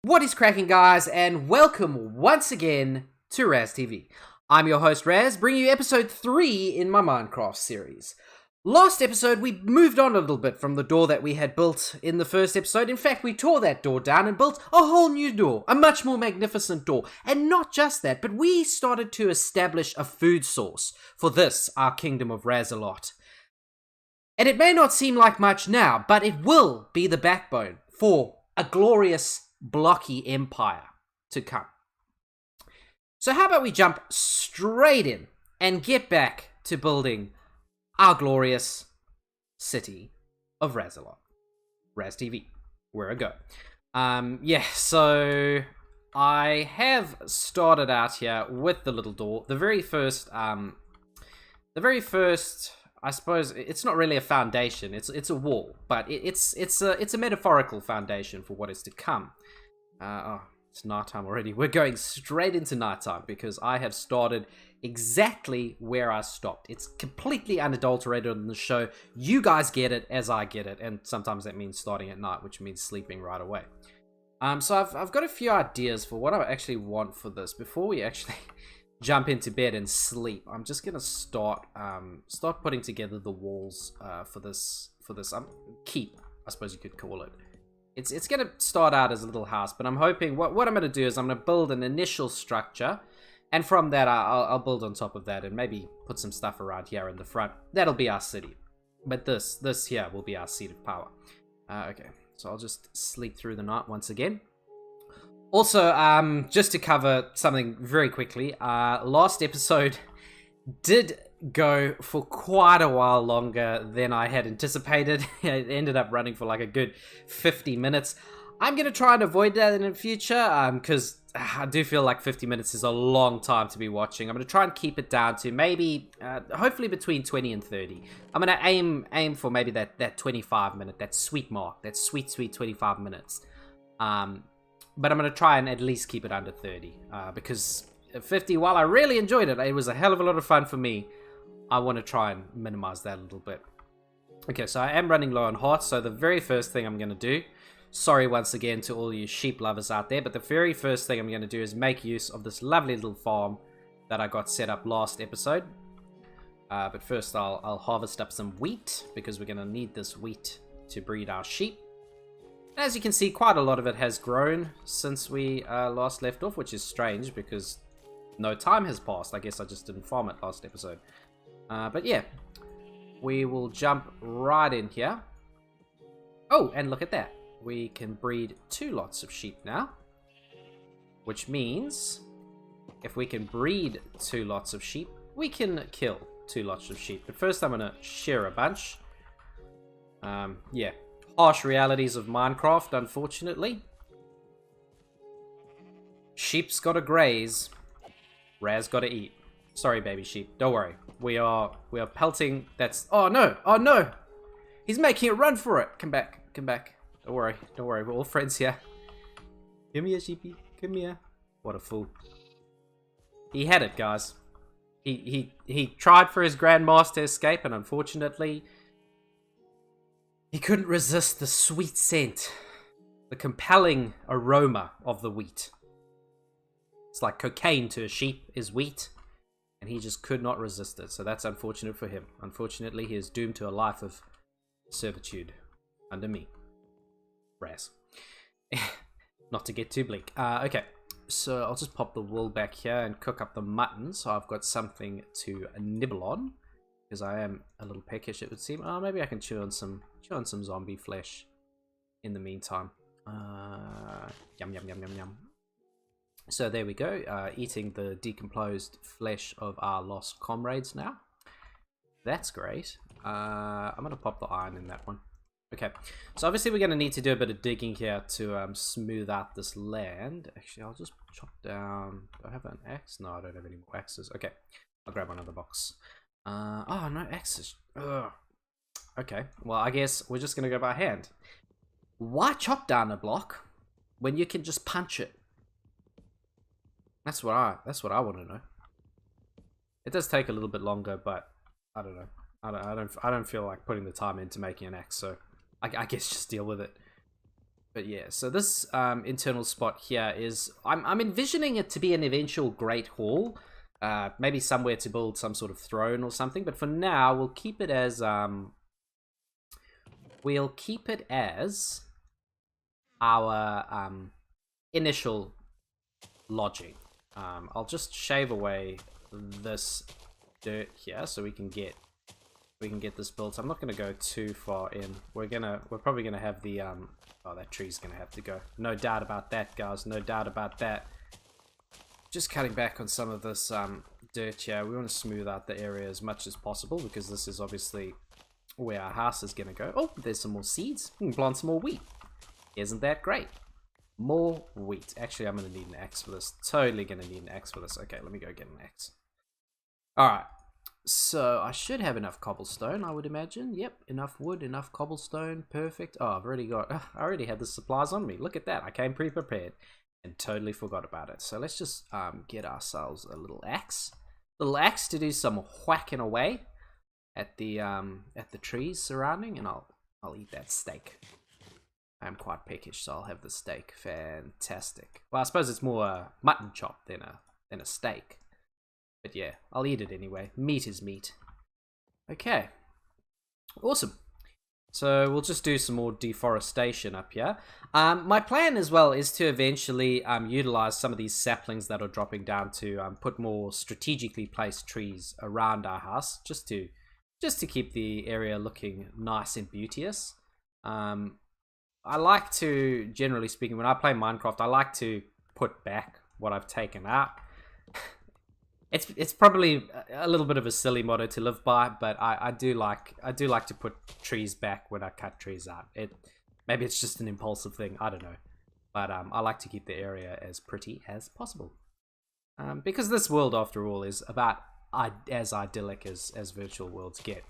What is cracking, guys, and welcome once again to Raz TV. I'm your host Raz, bringing you episode 3 in my Minecraft series. Last episode, we moved on a little bit from the door that we had built in the first episode. In fact, we tore that door down and built a whole new door, a much more magnificent door. And not just that, but we started to establish a food source for this, our kingdom of Razalot. And it may not seem like much now, but it will be the backbone for a glorious blocky empire to come. So how about we jump straight in and get back to building our glorious city of Razalot. Raz TV, where I go. So I have started out here with the little door. The very first, I suppose it's not really a foundation. It's a wall, but it's a metaphorical foundation for what is to come. It's nighttime already. We're going straight into nighttime because I have started exactly where I stopped. It's completely unadulterated on the show. You guys get it as I get it, and sometimes that means starting at night, which means sleeping right away. So I've got a few ideas for what I actually want for this. Before we actually jump into bed and sleep, I'm just gonna start putting together the walls for this keep, I suppose you could call it. It's gonna start out as a little house, but I'm hoping what I'm gonna do is I'm gonna build an initial structure, and from that I'll build on top of that and maybe put some stuff around here in the front. That'll be our city, but this here will be our seat of power. Okay, so I'll just sleep through the night once again. Also, just to cover something very quickly, last episode did go for quite a while longer than I had anticipated. It ended up running for like a good 50 minutes. I'm going to try and avoid that in the future, because I do feel like 50 minutes is a long time to be watching. I'm going to try and keep it down to maybe, hopefully between 20 and 30. I'm going to aim for maybe that 25 minute, that sweet mark, that sweet 25 minutes. But I'm going to try and at least keep it under 30, because 50, while I really enjoyed it, it was a hell of a lot of fun for me. I want to try and minimize that a little bit. Okay, so I am running low on hearts, so the very first thing I'm going to do, sorry once again to all you sheep lovers out there, but the very first thing I'm going to do is make use of this lovely little farm that I got set up last episode. But first I'll harvest up some wheat, because we're going to need this wheat to breed our sheep. As you can see, quite a lot of it has grown since we last left off, which is strange because no time has passed. I guess I just didn't farm it last episode. But yeah, we will jump right in here. Oh, and look at that. We can breed 2 lots of sheep now. Which means, if we can breed 2 lots of sheep, we can kill 2 lots of sheep. But first I'm going to shear a bunch. Yeah. Harsh realities of Minecraft, unfortunately. Sheep's gotta graze. Raz gotta eat. Sorry, baby sheep. Don't worry. We are pelting. That's... Oh, no. Oh, no. He's making a run for it. Come back. Come back. Don't worry. Don't worry. We're all friends here. Come here, sheepy. Come here. What a fool. He had it, guys. He tried for his grandmaster escape, and unfortunately, he couldn't resist the sweet scent, the compelling aroma of the wheat. It's like cocaine to a sheep is wheat, and he just could not resist it. So that's unfortunate for him. Unfortunately, he is doomed to a life of servitude under me. Raz. Not to get too bleak. Okay, so I'll just pop the wool back here and cook up the mutton, so I've got something to nibble on, because I am a little peckish, it would seem. Oh, maybe I can chew on some zombie flesh in the meantime. Yum, yum, yum, yum, yum. So there we go, eating the decomposed flesh of our lost comrades now. That's great. I'm going to pop the iron in that one. Okay, so obviously we're going to need to do a bit of digging here to smooth out this land. Actually, I'll just chop down... Do I have an axe? No, I don't have any more axes. Okay, I'll grab another box. Oh, no axes. Ugh. Okay, well, I guess we're just going to go by hand. Why chop down a block when you can just punch it? That's what I want to know. It does take a little bit longer, but I don't know. I don't feel like putting the time into making an axe, so I guess just deal with it. But yeah, so this internal spot here is... I'm envisioning it to be an eventual great hall. Maybe somewhere to build some sort of throne or something. But for now, we'll keep it as... our initial lodging. I'll just shave away this dirt here so we can get this built. I'm not going to go too far in. We're probably gonna have the oh, that tree's gonna have to go. No doubt about that, guys. No doubt about that. Just cutting back on some of this dirt here. We want to smooth out the area as much as possible because this is obviously where our house is gonna go. Oh, there's some more seeds. We can plant some more wheat. Isn't that great? More wheat. Actually, I'm gonna need an axe for this. Totally gonna need an axe for this. Okay, let me go get an axe. Alright. So, I should have enough cobblestone, I would imagine. Yep, enough wood, enough cobblestone. Perfect. Oh, I already had the supplies on me. Look at that. I came pre-prepared and totally forgot about it. So, let's just get ourselves a little axe. Little axe to do some whacking away at the trees surrounding, and I'll eat that steak. I'm quite peckish, so I'll have the steak. Fantastic. Well, I suppose it's more a mutton chop than a steak. But yeah, I'll eat it anyway. Meat is meat. Okay. Awesome. So we'll just do some more deforestation up here. My plan as well is to eventually utilize some of these saplings that are dropping down to put more strategically placed trees around our house, just to keep the area looking nice and beauteous. I like to, generally speaking, when I play Minecraft, I like to put back what I've taken out. It's probably a little bit of a silly motto to live by, but I do like to put trees back when I cut trees out. Maybe it's just an impulsive thing, I don't know. But I like to keep the area as pretty as possible. Because this world, after all, is about as idyllic as virtual worlds get.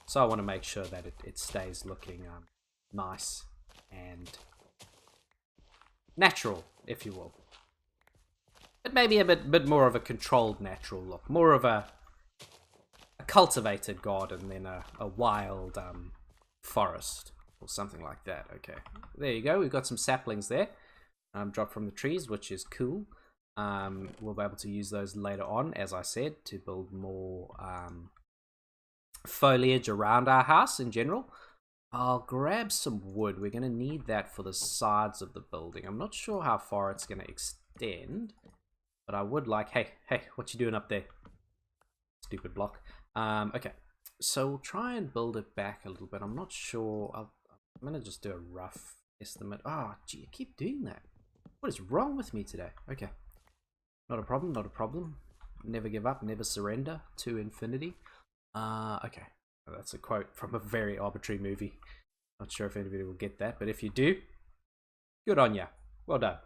So I want to make sure that it stays looking nice and natural, if you will. But maybe a bit more of a controlled natural look. More of a cultivated garden than a wild forest or something like that. Okay, there you go. We've got some saplings there dropped from the trees, which is cool. We'll be able to use those later on, as I said, to build more foliage around our house in general. I'll grab some wood. We're going to need that for the sides of the building. I'm not sure how far it's going to extend. But I would like... Hey, what you doing up there? Stupid block. Okay, so we'll try and build it back a little bit. I'm not sure. I'm going to just do a rough estimate. Oh, gee, I keep doing that. What is wrong with me today? Okay. Not a problem, not a problem. Never give up, never surrender to infinity. Okay. That's a quote from a very arbitrary movie. Not sure if anybody will get that, but if you do, good on ya. Well done.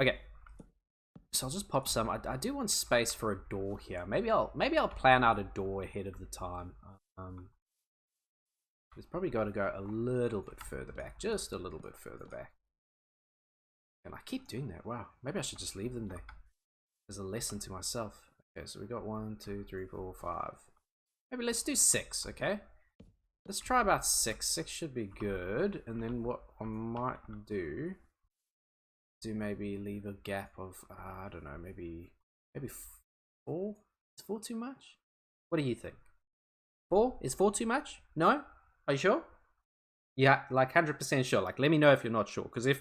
Okay. So I'll just pop some. I do want space for a door here. Maybe I'll plan out a door ahead of the time. It's probably got to go a little bit further back, just a little bit further back. And I keep doing that. Wow. Maybe I should just leave them there as a lesson to myself. Okay, so we got 1, 2, 3, 4, 5. Maybe let's do 6. Okay. Let's try about 6. 6 should be good. And then what I might do maybe leave a gap of I don't know, maybe 4. Is 4 too much? What do you think? 4? Is 4 too much? No? Are you sure? Yeah, like 100% sure. Like, let me know if you're not sure. Because if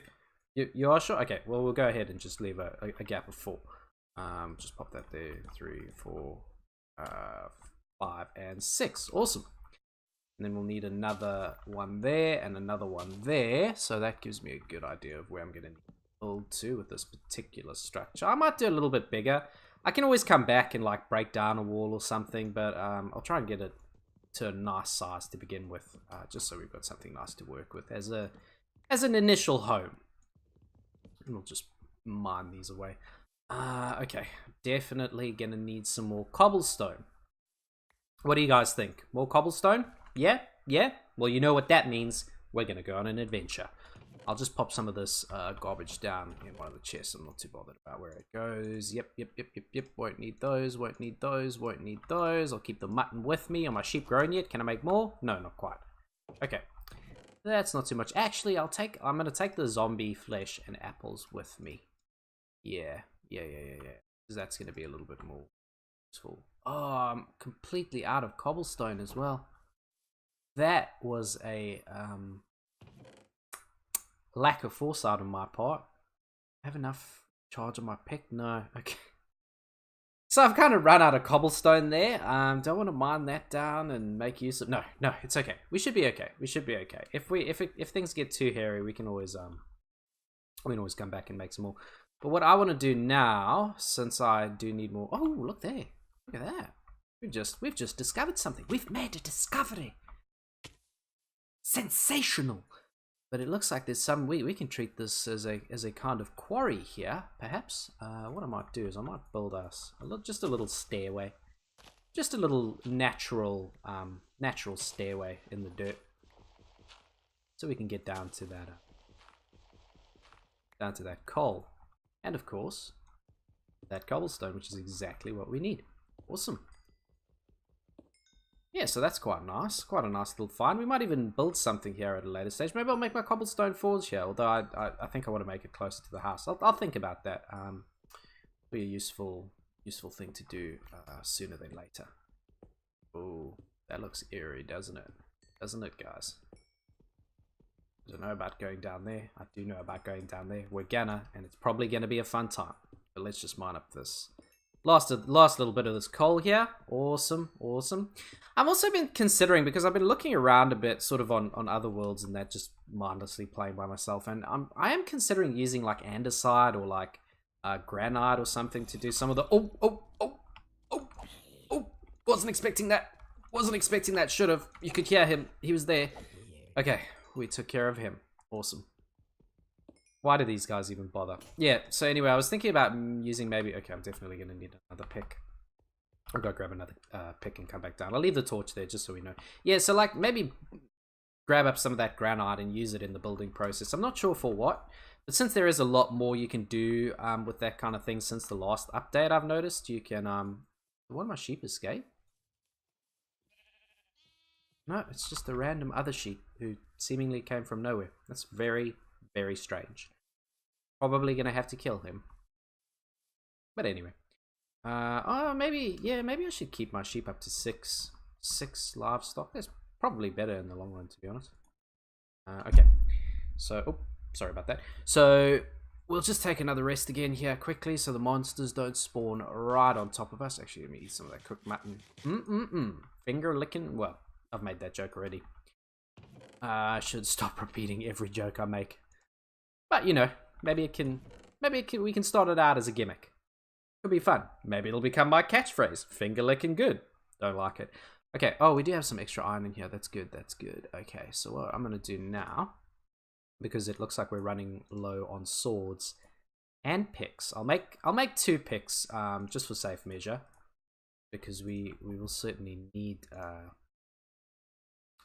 you are sure, okay, well, we'll go ahead and just leave a gap of 4. Just pop that there. 3, 4, 5, and 6. Awesome. And then we'll need another one there and another one there. So that gives me a good idea of where I'm going to build to with this particular structure. I might do a little bit bigger. I can always come back and like break down a wall or something, but I'll try and get it to a nice size to begin with, just so we've got something nice to work with as an initial home. And we'll just mine these away. Okay, definitely gonna need some more cobblestone. What do you guys think? More cobblestone? Yeah? Well, you know what that means. We're gonna go on an adventure. I'll just pop some of this garbage down in one of the chests. I'm not too bothered about where it goes. Yep. Won't need those, won't need those, won't need those. I'll keep the mutton with me. Are my sheep grown yet? Can I make more? No, not quite. Okay. That's not too much. Actually, I'm gonna take the zombie flesh and apples with me. Yeah. Because that's gonna be a little bit more useful. Oh, I'm completely out of cobblestone as well. That was a lack of foresight on my part. Have enough charge on my pick? No. Okay. So I've kind of run out of cobblestone there. Don't want to mine that down and make use of. No, it's okay. We should be okay. If things get too hairy, we can always come back and make some more. But what I want to do now, since I do need more. Oh, look there. Look at that. We've just discovered something. We've made a discovery. Sensational. But it looks like there's some we can treat this as a kind of quarry here, perhaps. What I might do is I might build us just a little stairway, just a little natural stairway in the dirt, so we can get down to that coal, and of course that cobblestone, which is exactly what we need. Awesome. Yeah, so that's quite nice. Quite a nice little find. We might even build something here at a later stage. Maybe I'll make my cobblestone forge here, although I think I want to make it closer to the house. I'll think about that. Be a useful thing to do sooner than later. Oh, that looks eerie, doesn't it? Doesn't it, guys? I don't know about going down there. I do know about going down there. We're gonna, and it's probably gonna be a fun time. But let's just mine up this last little bit of this coal here. Awesome. I've also been considering, because I've been looking around a bit sort of on other worlds and that, just mindlessly playing by myself, and I am considering using like andesite or like granite or something to do some of the wasn't expecting that. Should have. You could hear him. He was there. Okay, we took care of him. Awesome. Why do these guys even bother? Yeah, so anyway, I was thinking about using maybe. Okay, I'm definitely going to need another pick. I'll go grab another pick and come back down. I'll leave the torch there just so we know. Yeah, so like maybe grab up some of that granite and use it in the building process. I'm not sure for what, but since there is a lot more you can do with that kind of thing since the last update, I've noticed you can. One of my sheep escape? No, it's just a random other sheep who seemingly came from nowhere. That's very, very strange. Probably gonna have to kill him. But anyway. Maybe I should keep my sheep up to six livestock. That's probably better in the long run, to be honest. Okay. So, sorry about that. So, we'll just take another rest again here quickly so the monsters don't spawn right on top of us. Actually, let me eat some of that cooked mutton. Finger licking. Well, I've made that joke already. I should stop repeating every joke I make. But, you know, maybe we can start it out as a gimmick. Could be fun. Maybe it'll become my catchphrase. Finger licking good. Don't like it. Okay. Oh, we do have some extra iron in here. That's good. Okay. So what I'm going to do now, because it looks like we're running low on swords and picks. I'll make 2 picks just for safe measure, because we will certainly need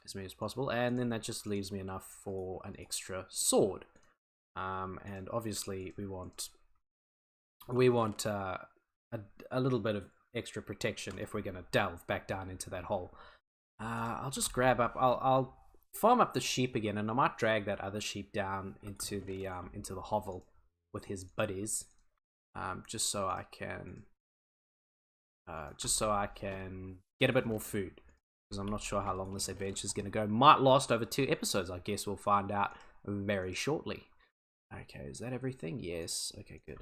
as many as possible, and then that just leaves me enough for an extra sword. And obviously we want a little bit of extra protection if we're going to delve back down into that hole. I'll just grab up. I'll farm up the sheep again, and I might drag that other sheep down into the hovel with his buddies, just so I can get a bit more food, because I'm not sure how long this adventure is going to go. Might last over 2 episodes. I guess we'll find out very shortly. Okay, is that everything? Yes. Okay, good.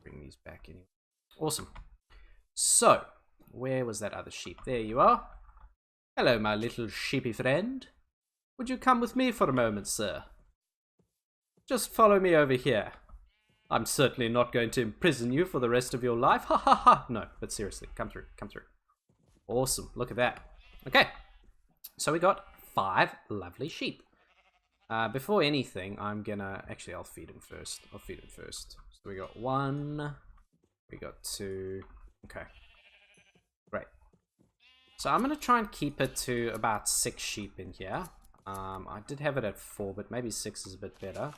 Bring these back anyway. Awesome. So, where was that other sheep? There you are. Hello, my little sheepy friend. Would you come with me for a moment, sir? Just follow me over here. I'm certainly not going to imprison you for the rest of your life. Ha ha ha. No, but seriously, come through. Awesome. Look at that. Okay. So we got 5 lovely sheep. Before anything, I'm gonna... Actually, I'll feed him first. So we got 1. We got 2. Okay. Great. So I'm gonna try and keep it to about 6 sheep in here. I did have it at 4, but maybe 6 is a bit better.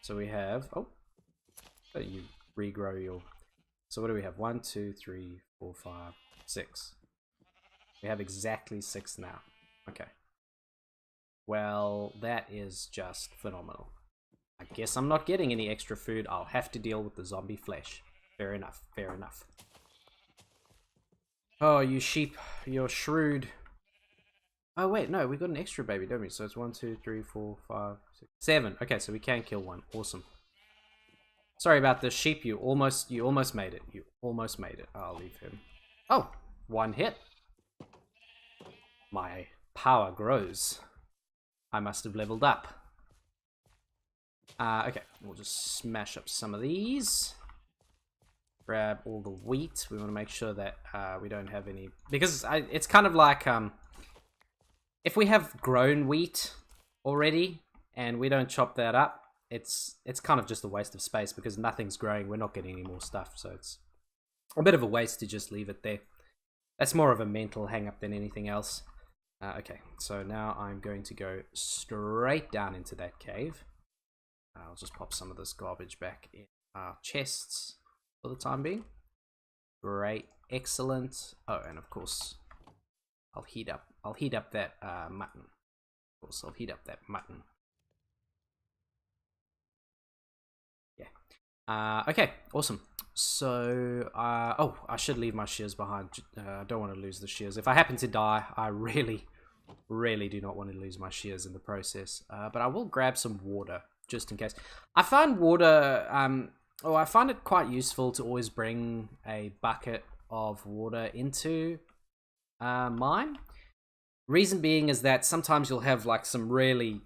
So we have... Oh, you regrow your... So what do we have? 1, 2, 3, 4, 5, 6. We have exactly 6 now. Okay. Well, that is just phenomenal. I guess I'm not getting any extra food. I'll have to deal with the zombie flesh. Fair enough, fair enough. Oh, you sheep, you're shrewd. Oh wait, no, we got an extra baby, don't we? So it's 1, 2, 3, 4, 5, 6, 7. Okay, so we can kill one. Awesome. Sorry about the sheep. You almost made it. You almost made it. I'll leave him. Oh, one hit. My power grows. I must have leveled up. Okay, we'll just smash up some of these. Grab all the wheat. We want to make sure that we don't have any, because it's kind of like if we have grown wheat already and we don't chop that up, it's kind of just a waste of space because nothing's growing. We're not getting any more stuff, so it's a bit of a waste to just leave it there. That's more of a mental hang up than anything else. Okay, so now I'm going to go straight down into that cave. I'll just pop some of this garbage back in our chests for the time being. Great, excellent. Oh, and of course, I'll heat up that mutton. Of course, I'll heat up that mutton. Yeah. Okay, awesome. So, oh, I should leave my shears behind. I don't want to lose the shears. If I happen to die, I really do not want to lose my shears in the process. But I will grab some water, just in case. I find water, I find it quite useful to always bring a bucket of water into mine. Reason being is that sometimes you'll have like some really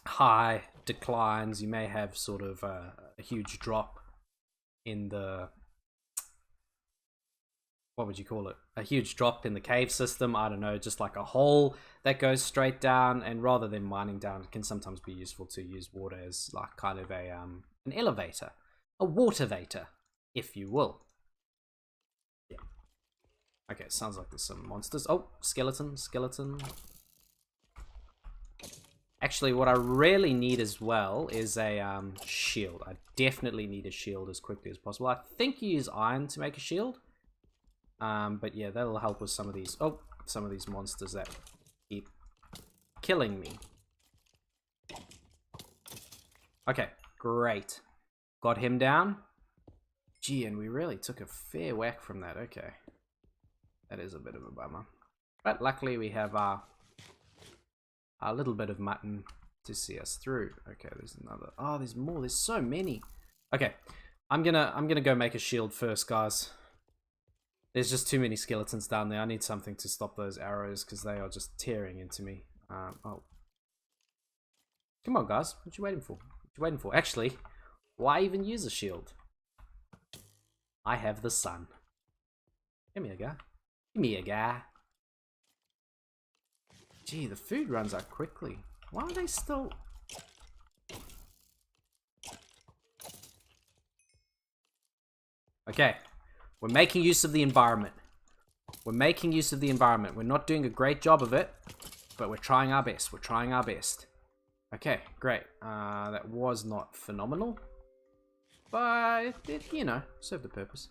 high declines. You may have sort of a huge drop in the, what would you call it? A huge drop in the cave system. I don't know, just like a hole that goes straight down. And rather than mining down, it can sometimes be useful to use water as like kind of a an elevator, a watervator, if you will. Yeah. Okay, sounds like there's some monsters. Oh, skeleton. Actually, what I really need as well is a shield. I definitely need a shield as quickly as possible. I think you use iron to make a shield. But yeah, that'll help with some of these. Oh, some of these monsters that keep killing me. Okay, great. Got him down. Gee, and we really took a fair whack from that. Okay. That is a bit of a bummer. But luckily we have our little bit of mutton to see us through. Okay, there's another. Oh, there's more. There's so many. Okay, I'm gonna go make a shield first, guys. There's just too many skeletons down there. I need something to stop those arrows because they are just tearing into me. Oh, come on, guys. What you waiting for? What you waiting for? Actually, why even use a shield? I have the sun. Give me a guy. Give me a guy. Gee, the food runs out quickly. Why are they still... Okay, we're making use of the environment. We're making use of the environment. We're not doing a great job of it, but we're trying our best. We're trying our best. Okay, great. That was not phenomenal, but it, you know, served the purpose.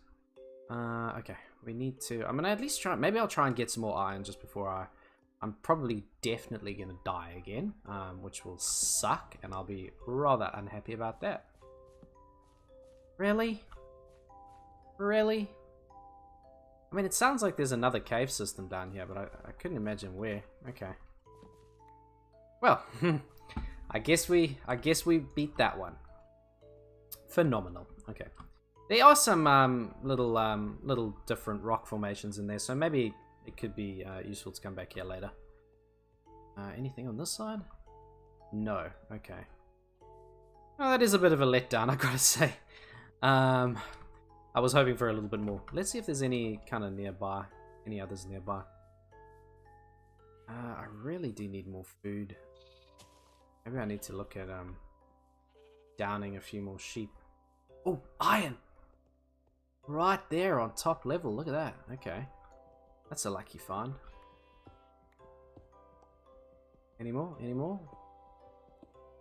Okay, we need to... I'm gonna at least try... Maybe I'll try and get some more iron just before I'm probably definitely going to die again, which will suck, and I'll be rather unhappy about that. Really? Really? I mean, it sounds like there's another cave system down here, but I couldn't imagine where. Okay. Well, I guess we beat that one. Phenomenal. Okay. There are some little different rock formations in there, so maybe it could be useful to come back here later. Anything on this side? No. Okay. Oh, that is a bit of a letdown, I gotta say. I was hoping for a little bit more. Let's see if there's any kind of nearby. Any others nearby. I really do need more food. Maybe I need to look at downing a few more sheep. Oh, iron! Right there on top level. Look at that. Okay. That's a lucky find. Any more? Any more?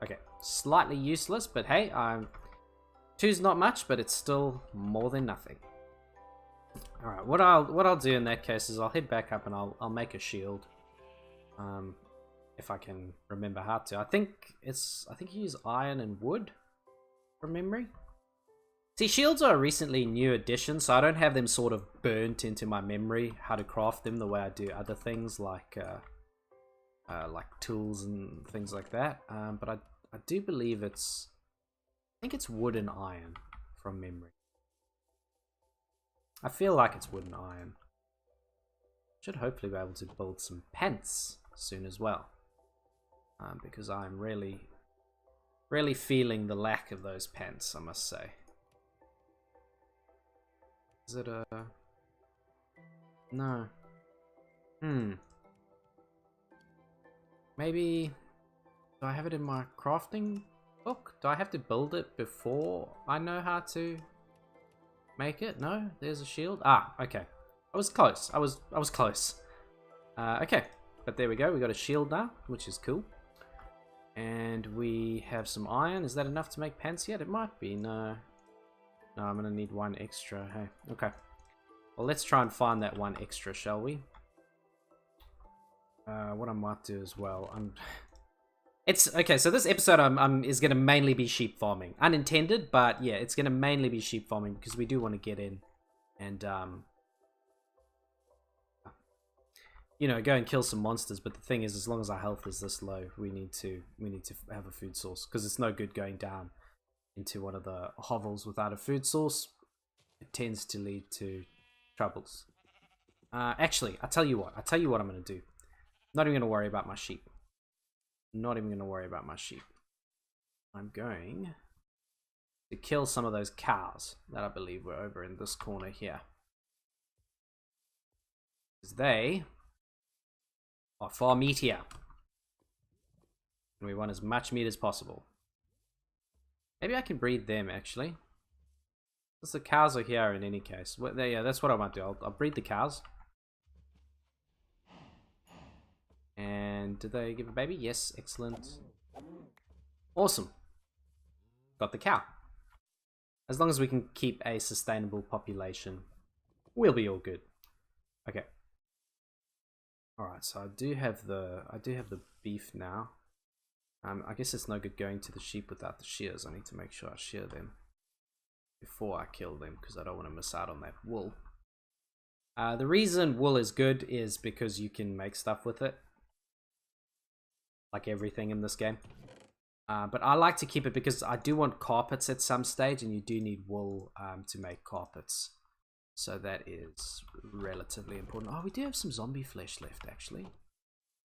Okay. Slightly useless, but hey, two's not much, but it's still more than nothing. Alright, what I'll do in that case is I'll head back up and I'll make a shield. if I can remember how to. I think you use iron and wood from memory. See, shields are a recently new addition, so I don't have them sort of burnt into my memory how to craft them the way I do other things like tools and things like that. But I do believe I think it's wood and iron from memory. I feel like it's wood and iron. Should hopefully be able to build some pants soon as well. Because I'm really feeling the lack of those pants, I must say. Is it a... No. Maybe... Do I have it in my crafting book? Do I have to build it before I know how to make it? No? There's a shield? Ah, okay. I was close. I was close. Okay. But there we go. We got a shield now, which is cool. And we have some iron. Is that enough to make pants yet? It might be. No. No, I'm going to need one extra. Hey, okay. Well, let's try and find that one extra, shall we? What I might do as well. It's okay. So this episode is going to mainly be sheep farming, unintended, but yeah, it's going to mainly be sheep farming because we do want to get in and you know, go and kill some monsters. But the thing is, as long as our health is this low, we need to have a food source because it's no good going down into one of the hovels without a food source. It tends to lead to troubles. Actually, I tell you what I'm going to do. Not even going to worry about my sheep. Not even going to worry about my sheep. I'm going to kill some of those cows that I believe were over in this corner here. Because they are far meatier. And we want as much meat as possible. Maybe I can breed them, actually. Because the cows are here in any case. Well, yeah, that's what I might do. I'll breed the cows. And did they give a baby? Yes, excellent. Awesome. Got the cow. As long as we can keep a sustainable population, we'll be all good. Okay. Alright, so I do have the beef now. I guess it's no good going to the sheep without the shears. I need to make sure I shear them before I kill them because I don't want to miss out on that wool. The reason wool is good is because you can make stuff with it. Like everything in this game. But I like to keep it because I do want carpets at some stage and you do need wool to make carpets. So that is relatively important. Oh, we do have some zombie flesh left actually.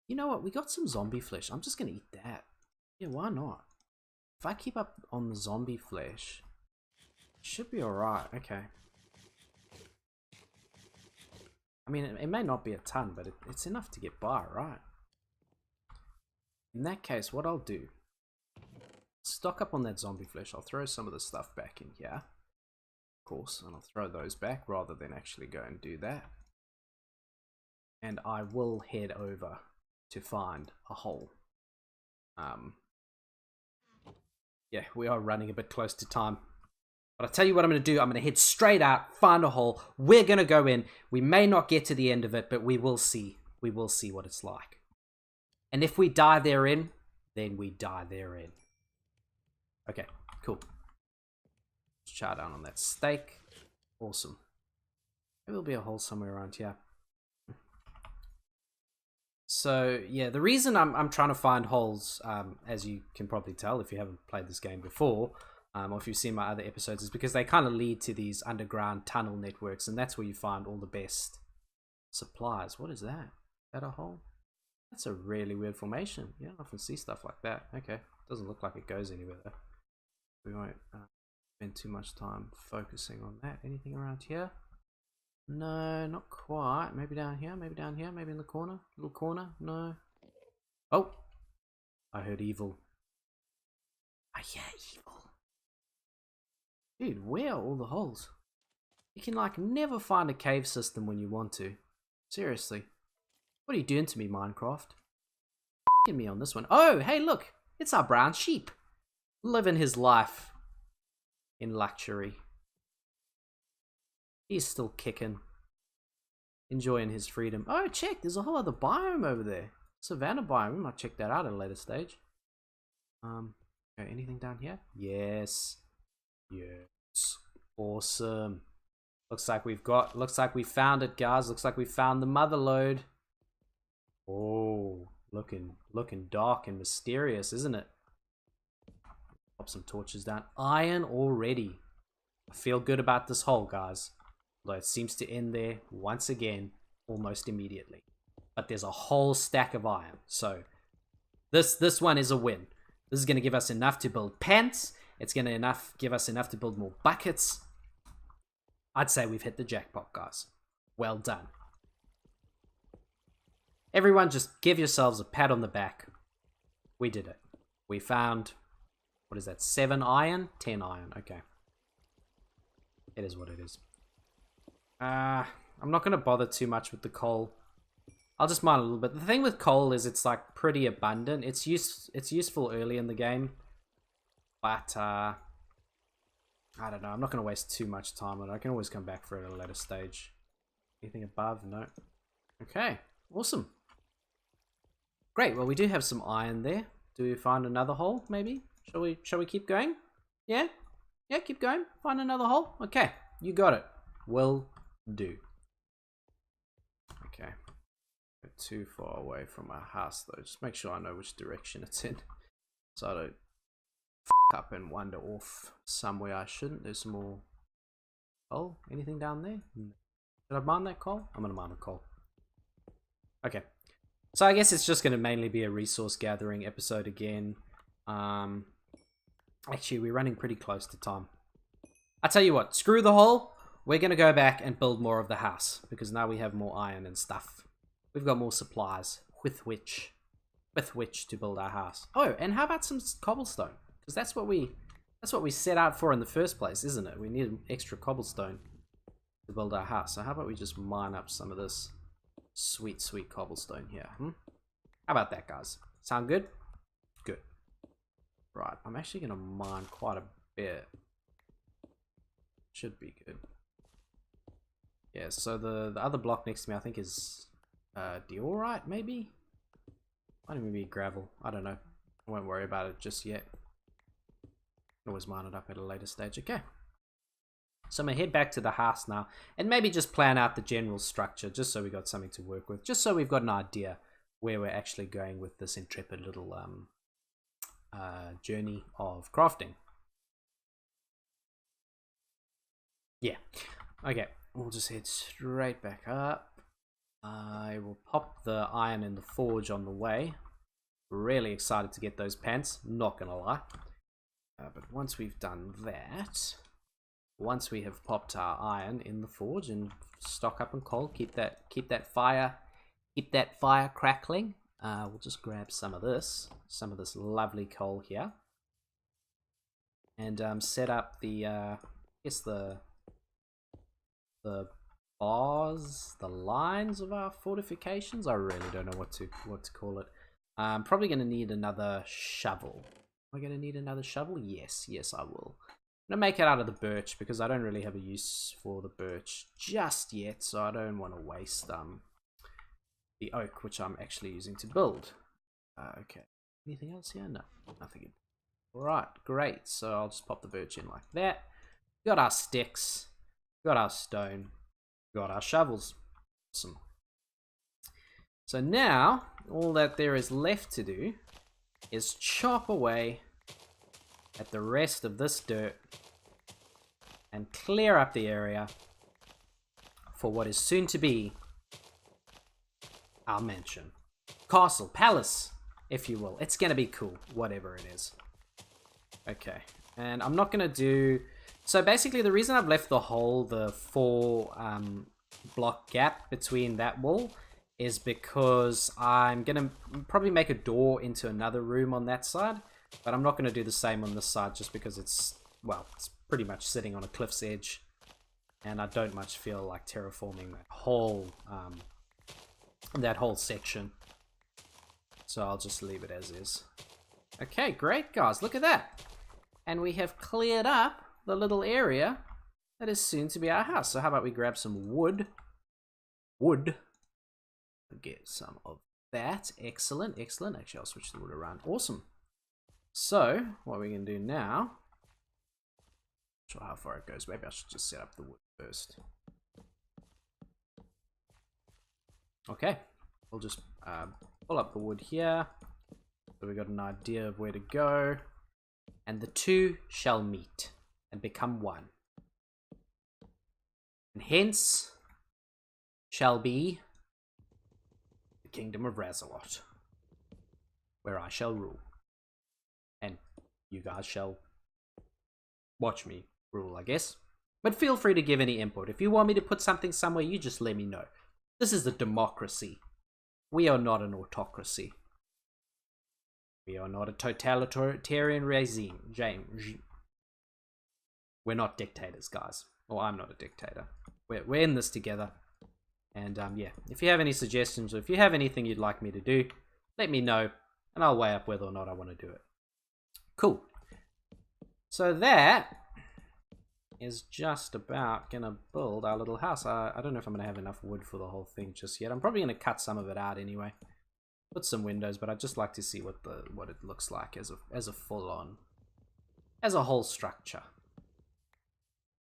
You know what? We got some zombie flesh. I'm just going to eat that. Yeah, why not? If I keep up on the zombie flesh, it should be alright. Okay. I mean, it may not be a ton, but it's enough to get by, right? In that case, what I'll do, stock up on that zombie flesh. I'll throw some of the stuff back in here, of course, and I'll throw those back rather than actually go and do that. And I will head over to find a hole. Yeah, we are running a bit close to time. But I'll tell you what I'm going to do. I'm going to head straight out, find a hole. We're going to go in. We may not get to the end of it, but we will see. We will see what it's like. And if we die therein, then we die therein. Okay, cool. Let's chow down on that steak. Awesome. There will be a hole somewhere around here. So, yeah, the reason I'm trying to find holes, as you can probably tell if you haven't played this game before, or if you've seen my other episodes, is because they kind of lead to these underground tunnel networks, and that's where you find all the best supplies. What is that? Is that a hole? That's a really weird formation. You don't often see stuff like that. Okay, doesn't look like it goes anywhere though. We won't spend too much time focusing on that. Anything around here? No, not quite. Maybe down here, maybe down here, maybe in the corner. Little corner? No. Oh! I heard evil. I hear evil. Dude, where are all the holes? You can like never find a cave system when you want to. Seriously. What are you doing to me, Minecraft? F***ing me on this one. Oh, hey look! It's our brown sheep. Living his life in luxury. He's still kicking. Enjoying his freedom. Oh, check, there's a whole other biome over there. Savannah biome. We might check that out at a later stage. Okay, anything down here? Yes. Yes. Awesome. Looks like we found it, guys. Looks like we found the mother lode. Oh, looking dark and mysterious, isn't it? Pop some torches down. Iron already. I feel good about this hole, guys. Although it seems to end there once again, almost immediately. But there's a whole stack of iron. So this one is a win. This is going to give us enough to build pants. It's going to give us enough to build more buckets. I'd say we've hit the jackpot, guys. Well done. Everyone just give yourselves a pat on the back. We did it. We found, what is that, 7 iron? 10 iron, okay. It is what it is. I'm not going to bother too much with the coal. I'll just mine a little bit. The thing with coal is it's like pretty abundant. It's useful early in the game. But, I don't know. I'm not going to waste too much time on it. I can always come back for it at a later stage. Anything above? No. Okay. Awesome. Great. Well, we do have some iron there. Do we find another hole, maybe? Shall we keep going? Yeah? Yeah, keep going. Find another hole? Okay. You got it. Will do. Okay. Not too far away from our house, though. Just make sure I know which direction it's in. So I don't up and wander off somewhere I shouldn't. There's some more coal. Anything down there? Should I mine that coal? I'm gonna mine the coal. Okay. So I guess it's just gonna mainly be a resource gathering episode again. Actually, we're running pretty close to time. I tell you what, screw the hole. We're gonna go back and build more of the house because now we have more iron and stuff. We've got more supplies with which to build our house. Oh, and how about some cobblestone? Because that's what we set out for in the first place, isn't it? We need extra cobblestone to build our house. So how about we just mine up some of this sweet cobblestone here? How about that, guys? Sound good? Good. Right, I'm actually gonna mine quite a bit. Should be good. Yeah, so the other block next to me I think is diorite, maybe? Might even be gravel. I don't know. I won't worry about it just yet. Always mine it up at a later stage. Okay. So I'm gonna head back to the house now and maybe just plan out the general structure just so we got something to work with. Just so we've got an idea where we're actually going with this intrepid little journey of crafting. Yeah. Okay. We'll just head straight back up. I will pop the iron in the forge on the way. Really excited to get those pants, not gonna lie. But once we've done that, once we have popped our iron in the forge and stock up on coal, keep that fire crackling. We'll just grab some of this lovely coal here, and set up the I guess the bars, the lines of our fortifications. I really don't know what to call it. I'm probably going to need another shovel. Am I going to need another shovel? Yes, I will. I'm going to make it out of the birch because I don't really have a use for the birch just yet, so I don't want to waste the oak, which I'm actually using to build. Okay. Anything else here? No, nothing. Alright, great. So I'll just pop the birch in like that. Got our sticks. Got our stone. Got our shovels. Awesome. So now, all that there is left to do is chop away at the rest of this dirt and clear up the area for what is soon to be our mansion. Castle, palace, if you will. It's gonna be cool, whatever it is. Okay, and I'm not gonna do... So basically the reason I've left the hole, the 4 block gap between that wall, is because I'm gonna probably make a door into another room on that side, but I'm not gonna do the same on this side just because it's pretty much sitting on a cliff's edge, and I don't much feel like terraforming that whole section. So I'll just leave it as is. Okay, great guys, look at that. And we have cleared up the little area that is soon to be our house. So how about we grab some wood. Get some of that. Excellent, excellent. Actually, I'll switch the wood around. Awesome. So, what we're going to do now... Not sure how far it goes. Maybe I should just set up the wood first. Okay. We'll just pull up the wood here. So we got an idea of where to go. And the two shall meet and become one. And hence shall be the kingdom of Razcraft, where I shall rule. And you guys shall watch me rule, I guess. But feel free to give any input. If you want me to put something somewhere, you just let me know. This is a democracy. We are not an autocracy. We are not a totalitarian regime. We're not dictators, guys. Well, I'm not a dictator. We're in this together. And yeah, if you have any suggestions or if you have anything you'd like me to do, let me know and I'll weigh up whether or not I want to do it. Cool. So that is just about gonna build our little house. I don't know if I'm gonna have enough wood for the whole thing just yet. I'm probably gonna cut some of it out anyway. Put some windows, but I'd just like to see what it looks like as a full on, as a whole structure.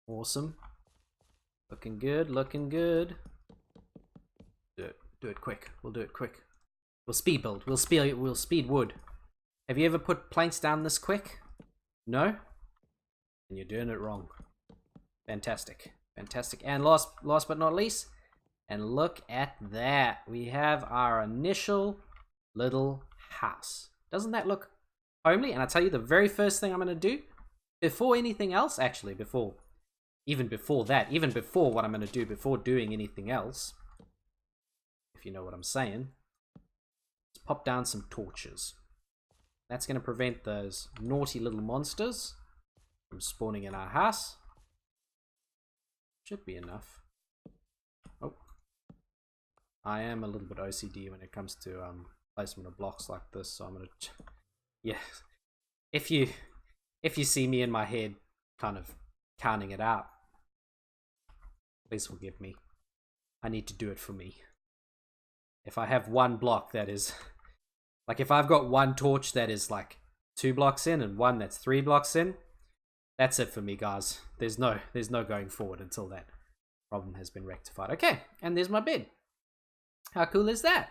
Awesome. Looking good, looking good. Do it quick. We'll do it quick. We'll speed build. We'll speed wood. Have you ever put planks down this quick? No? And you're doing it wrong. Fantastic. Fantastic. And last but not least, and look at that. We have our initial little house. Doesn't that look homely? And I tell you, the very first thing I'm going to do, before anything else, actually, even before what I'm going to do, before doing anything else, if you know what I'm saying, is pop down some torches. That's going to prevent those naughty little monsters from spawning in our house. Should be enough. Oh. I am a little bit OCD when it comes to placement of blocks like this, so I'm going to... Yeah. If you see me in my head kind of counting it out, please forgive me. I need to do it for me. If I have one block that is... Like if I've got one torch that is like 2 blocks in and one that's 3 blocks in, that's it for me, guys. There's no going forward until that problem has been rectified. Okay, and there's my bed. How cool is that?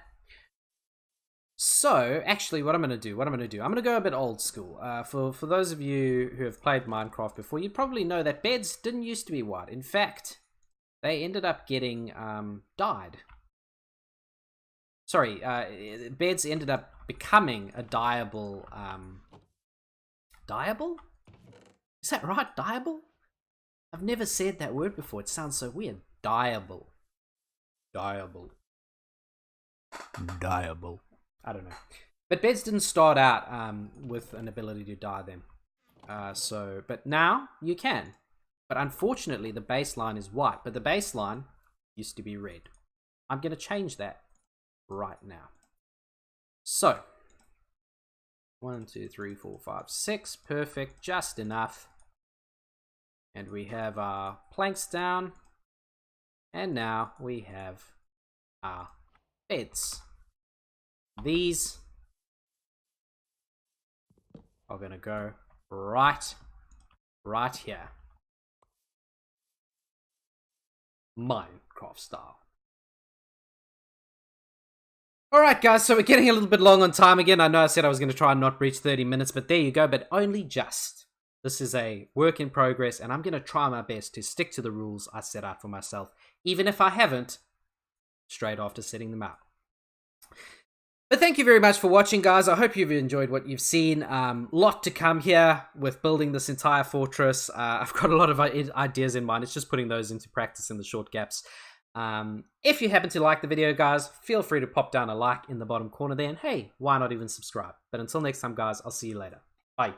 So, actually, what I'm going to do, I'm going to go a bit old school. For those of you who have played Minecraft before, you probably know that beds didn't used to be white. In fact, they ended up getting dyed. Sorry, beds ended up becoming a dyeable... Dyeable? Is that right? Dyeable? I've never said that word before. It sounds so weird. Dyeable. Dyeable. Dyeable. I don't know. But beds didn't start out with an ability to dye them. But now you can. But unfortunately, the baseline is white. But the baseline used to be red. I'm going to change that right now. So, 1, 2, 3, 4, 5, 6. Perfect. Just enough. And we have our planks down. And now we have our beds. These are going to go right here. Minecraft style. Alright guys, so we're getting a little bit long on time again. I know I said I was going to try and not breach 30 minutes, but there you go, but only just. This is a work in progress, and I'm going to try my best to stick to the rules I set out for myself, even if I haven't, straight after setting them out. But thank you very much for watching, guys. I hope you've enjoyed what you've seen. Lot to come here with building this entire fortress. I've got a lot of ideas in mind. It's just putting those into practice in the short gaps. If you happen to like the video, guys, feel free to pop down a like in the bottom corner there. And hey, why not even subscribe? But until next time, guys, I'll see you later. Bye.